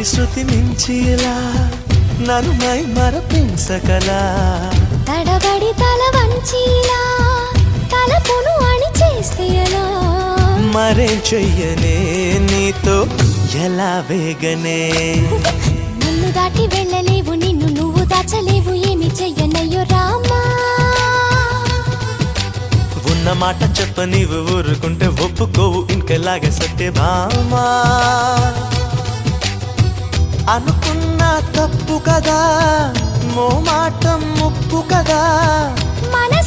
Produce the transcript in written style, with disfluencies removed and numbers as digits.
తొలి శృతి మించిలా నన్ను మై మరపించగలా తడబడి తల వంచిలా తలపును అణి చేస్తే ఎలా మరేం చెయ్యనే నీతో ఎలా వేగనే నన్ను దాటి వెళ్ళలేవు నిన్ను నువ్వు దాచలేవు ఏమి చెయ్యనయ్యో రామా ఉన్న మాట చెప్ప నీవు ఊరుకుంటే ఒప్పుకోవు ఇంకలాగే సత్యభామా అనుకున్నా తప్పు కదా మో మాట ముప్పు కదా మనసు